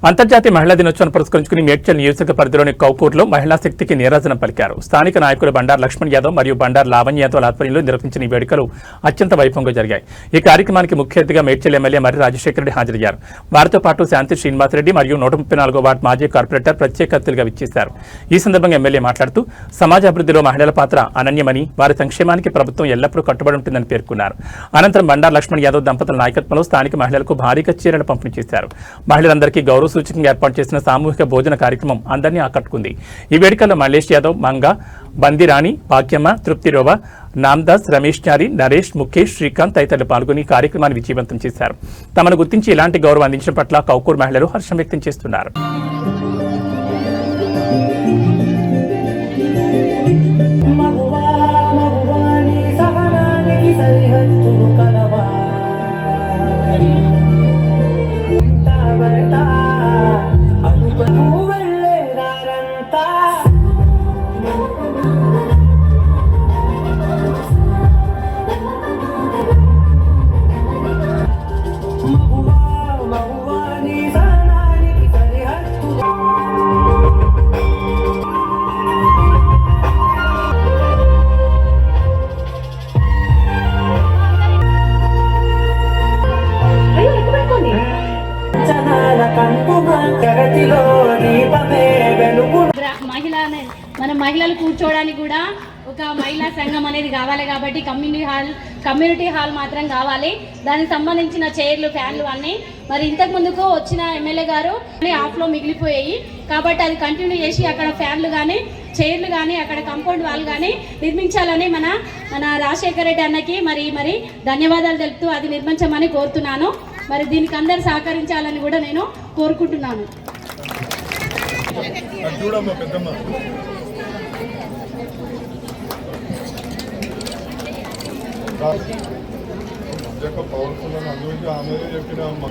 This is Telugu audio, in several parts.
అంతర్జాతీయ మహిళా దినోత్సవాన్ని పురస్కరించుకుని మేడ్చల్ నియోజక పరిధిలోని కౌకూర్లో మహిళా శక్తికి నీరాజనం పలికారు. స్థానిక నాయకులు బండారు లక్ష్మణ్ యాదవ్ మరియు బండారు లావణ్య యాదవ్ ఆధ్వర్యంలో నిర్వహించిన ఈ వేడుకలు అత్యంత వైభవంగా జరిగాయి. ఈ కార్యక్రమానికి ముఖ్య అతిథిగా మేడ్చల్ ఎమ్మెల్యే మర్రి రాజశేఖర రెడ్డి హాజరయ్యారు. వారితో పాటు శాంతి శ్రీనివాసరెడ్డి మరియు 134వ వార్డు మాజీ కార్పొరేటర్ ప్రత్యేక అతిథులుగా విచ్చేశారు. ఈ సందర్భంగా ఎమ్మెల్యే మాట్లాడుతూ సమాజ అభివృద్ధిలో మహిళల పాత్ర అనన్యమని, వారి సంక్షేమానికి ప్రభుత్వం ఎల్లప్పుడూ కట్టుబడి ఉంటుందని పేర్కొన్నారు. అనంతరం బండారు లక్ష్మణ్ యాదవ్ దంపతుల నాయకత్వంలో స్థానిక మహిళలకు భారీగా చీరలు పంపిణీ చేశారు. మహిళలందరికీ గౌరవ సూచకంగా ఏర్పాటు చేసిన సామూహిక భోజన కార్యక్రమం అందరినీ ఆకట్టుకుంది. ఈ వేడుకల్లో మల్లేష్ యాదవ్, మంగ, బందిరాణి, భాగ్యమ్మ, తృప్తిరోవ, నామ్దాస్, రమేష్ చారి, నరేష్, ముఖేష్, శ్రీకాంత్ తదితరులు పాల్గొని కార్యక్రమాన్ని విజయవంతం చేశారు. తమను గుర్తించి ఇలాంటి గౌరవం అందించడం పట్ల కౌకూర్ మహిళలు హర్షం వ్యక్తం చేస్తున్నారు. మన మహిళలు కూర్చోవడానికి కూడా ఒక మహిళా సంఘం అనేది కావాలి కాబట్టి కమ్యూనిటీ హాల్ మాత్రం కావాలి. దానికి సంబంధించిన చైర్లు, ఫ్యాన్లు అన్నీ మరి ఇంతకు ముందుకు వచ్చిన ఎమ్మెల్యే గారు ఆఫ్లో మిగిలిపోయాయి కాబట్టి అది కంటిన్యూ చేసి అక్కడ ఫ్యాన్లు కానీ, చైర్లు కానీ, అక్కడ కాంపౌండ్ వాల్ కానీ నిర్మించాలని మన రాజశేఖర రెడ్డి అన్నకి మరి ధన్యవాదాలు తెలుపుతూ అది నిర్మించమని కోరుతున్నాను. మరి దీనికి అందరు సహకరించాలని కూడా నేను కోరుకుంటున్నాను. పవర్ఫుల్ అని అందుకే ఆమె చెప్పిన అమ్మ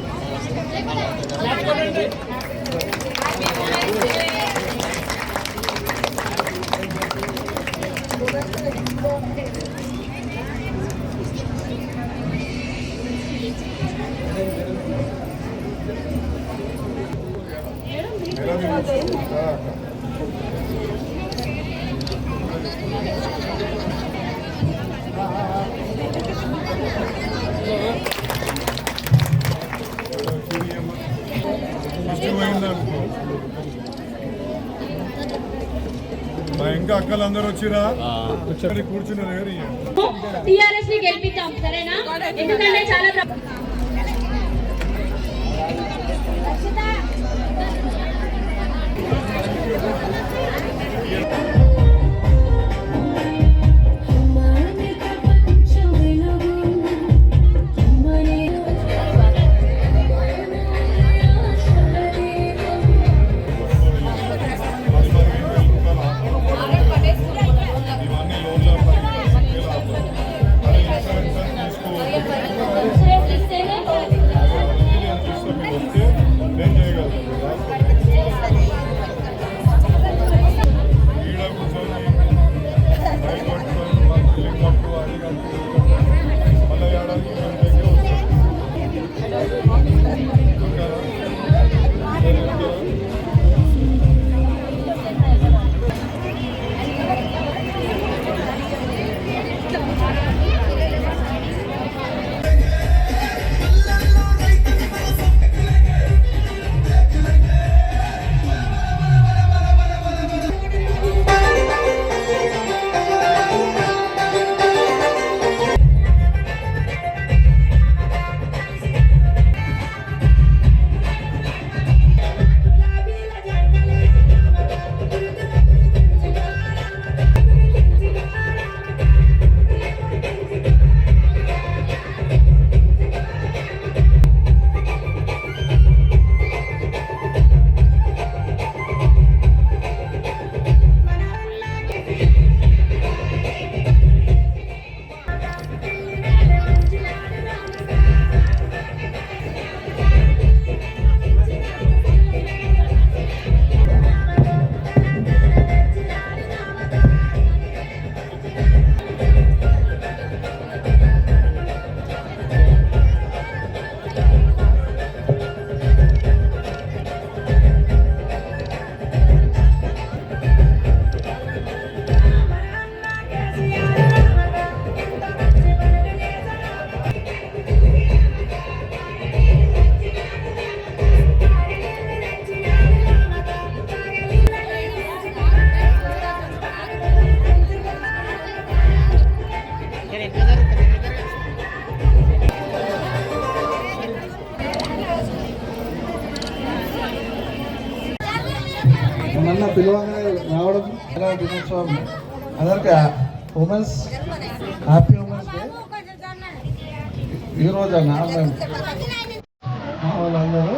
ఇంకా అక్కలందరూ వచ్చిరా కూర్చున్నారు. టీఆర్ఎస్ ని గెలిపిద్దాం, సరేనా? ఎందుకంటే చాలా మొన్న పిలవగానే రావడం మహిళా దినోత్సవం అందరికీ ఉమెన్స్ హ్యాపీ ఉమెన్స్ డే. ఈరోజు వాళ్ళందరూ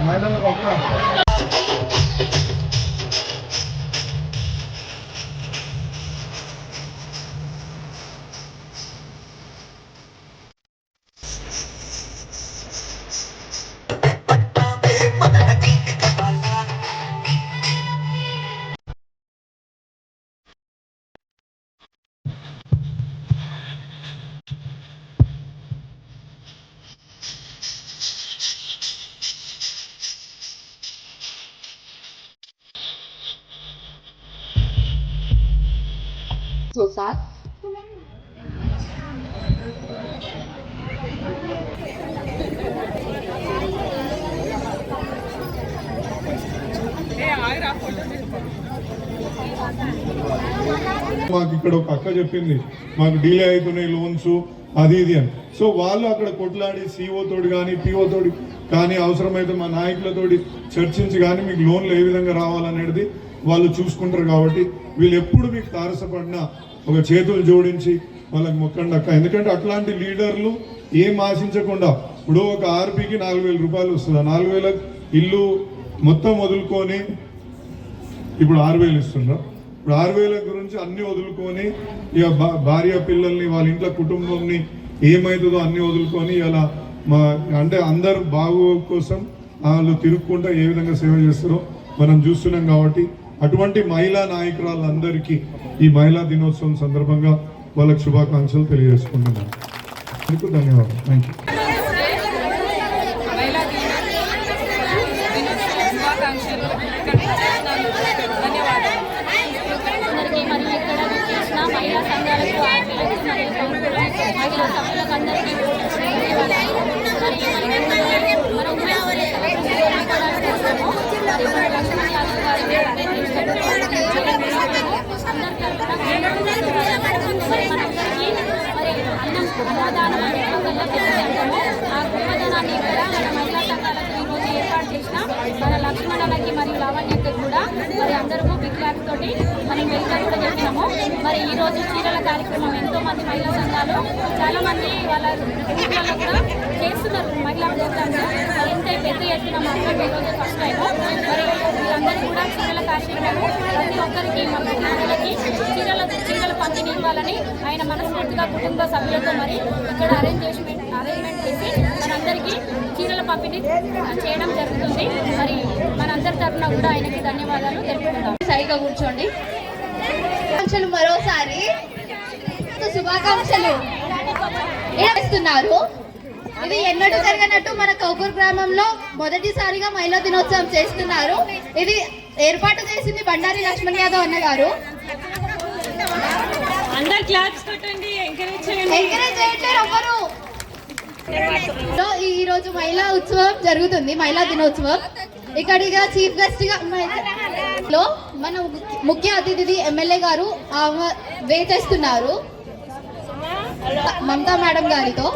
మహిళలకు ఒక సార్ మాకు ఇక్కడ ఒక అక్క చెప్పింది మాకు డీలే అవుతున్నాయి లోన్స్ అది ఇది అని. సో వాళ్ళు అక్కడ కొట్లాడి సిఓ తోటి కానీ పిఓ తోటి కానీ అవసరమైతే మా నాయకులతోటి చర్చించి కానీ మీకు లోన్లు ఏ విధంగా రావాలనేది వాళ్ళు చూసుకుంటారు. కాబట్టి వీళ్ళు ఎప్పుడు మీకు తారసపడినా ఒక చేతులు జోడించి వాళ్ళకి మొక్కండి అక్క. ఎందుకంటే అట్లాంటి లీడర్లు ఏం ఆశించకుండా ఇప్పుడు ఒక ఆర్పీకి 4,000 రూపాయలు వస్తుంది. 4,000 ఇల్లు మొత్తం వదులుకొని ఇప్పుడు 6,000 ఇస్తున్నారు. ఇప్పుడు 6,000 గురించి అన్ని వదులుకొని ఇక భార్య పిల్లల్ని వాళ్ళ ఇంట్లో కుటుంబంని ఏమవుతుందో అన్ని వదులుకొని ఇలా మా అంటే అందరు బాగు కోసం వాళ్ళు తిరుక్కుంటా ఏ విధంగా సేవ చేస్తారో మనం చూస్తున్నాం. కాబట్టి అటువంటి మహిళా నాయకురాలందరికీ ఈ మహిళా దినోత్సవం సందర్భంగా వాళ్ళకి శుభాకాంక్షలు తెలియజేసుకుంటున్నాను. మీకు ధన్యవాదాలు. Thank you. మహిళా సంఘాలకు మహిళా సభ్యులకు అందరికీ అన్నదానం ఆ గృహదానాన్ని ఇక్కడ మన మహిళా సంఘాలకు ఈరోజు ఏర్పాటు చేసిన మన లక్ష్మణలకి మరియు లావణ్యకి కూడా మరి అందరూ బిగ్ బ్యాగ్ తోటి మనం వెళ్తా కూడా చేసినాము. మరి ఈరోజు చీరల కార్యక్రమం ఎంతో మంది మహిళా సంఘాలు చాలా మంది వాళ్ళ ఊళ్ళలో కూడా చేస్తున్నారు మహిళా ప్రోగ్రామ్స్. మరి ఇంత పెద్ద ఎత్తున మాత్రం ఈరోజు ఫస్ట్ టైం. మరి వీళ్ళందరూ కూడా చీరల కార్యక్రమం ప్రతి ఒక్కరికి మన మహిళలకి చీరల పంపిణీ ఇవ్వాలని ఆయన మనస్ఫూర్తిగా కుటుంబ సభ్యులతో మరి ఇక్కడ అరేంజ్మెంట్ చేసి మనందరికీ చీరల పంపిణీ చేయడం జరుగుతుంది. మరి మనందరి తరఫున కూడా ఆయనకి ధన్యవాదాలు తెలుపుకుంటాం. సరిగా కూర్చోండి. మరోసారి శుభాకాంక్షలు చేస్తున్నారు. ఇది ఎన్నడూ జరగనట్టు మన కౌకూర్ గ్రామంలో మొదటిసారిగా మహిళా దినోత్సవం చేస్తున్నారు. ఇది ఏర్పాటు చేసింది బండారి లక్ష్మణ్ యాదవ్ అన్న గారు. ఎంకరేజ్ చేయట్లేరు ఎవరు. ఈ రోజు మహిళా ఉత్సవం జరుగుతుంది, మహిళా దినోత్సవం. ఇక్కడిగా చీఫ్ గెస్ట్ గా మన ముఖ్య అతిథి ఎమ్మెల్యే గారు వే చేస్తున్నారు మమతా మేడం గారితో.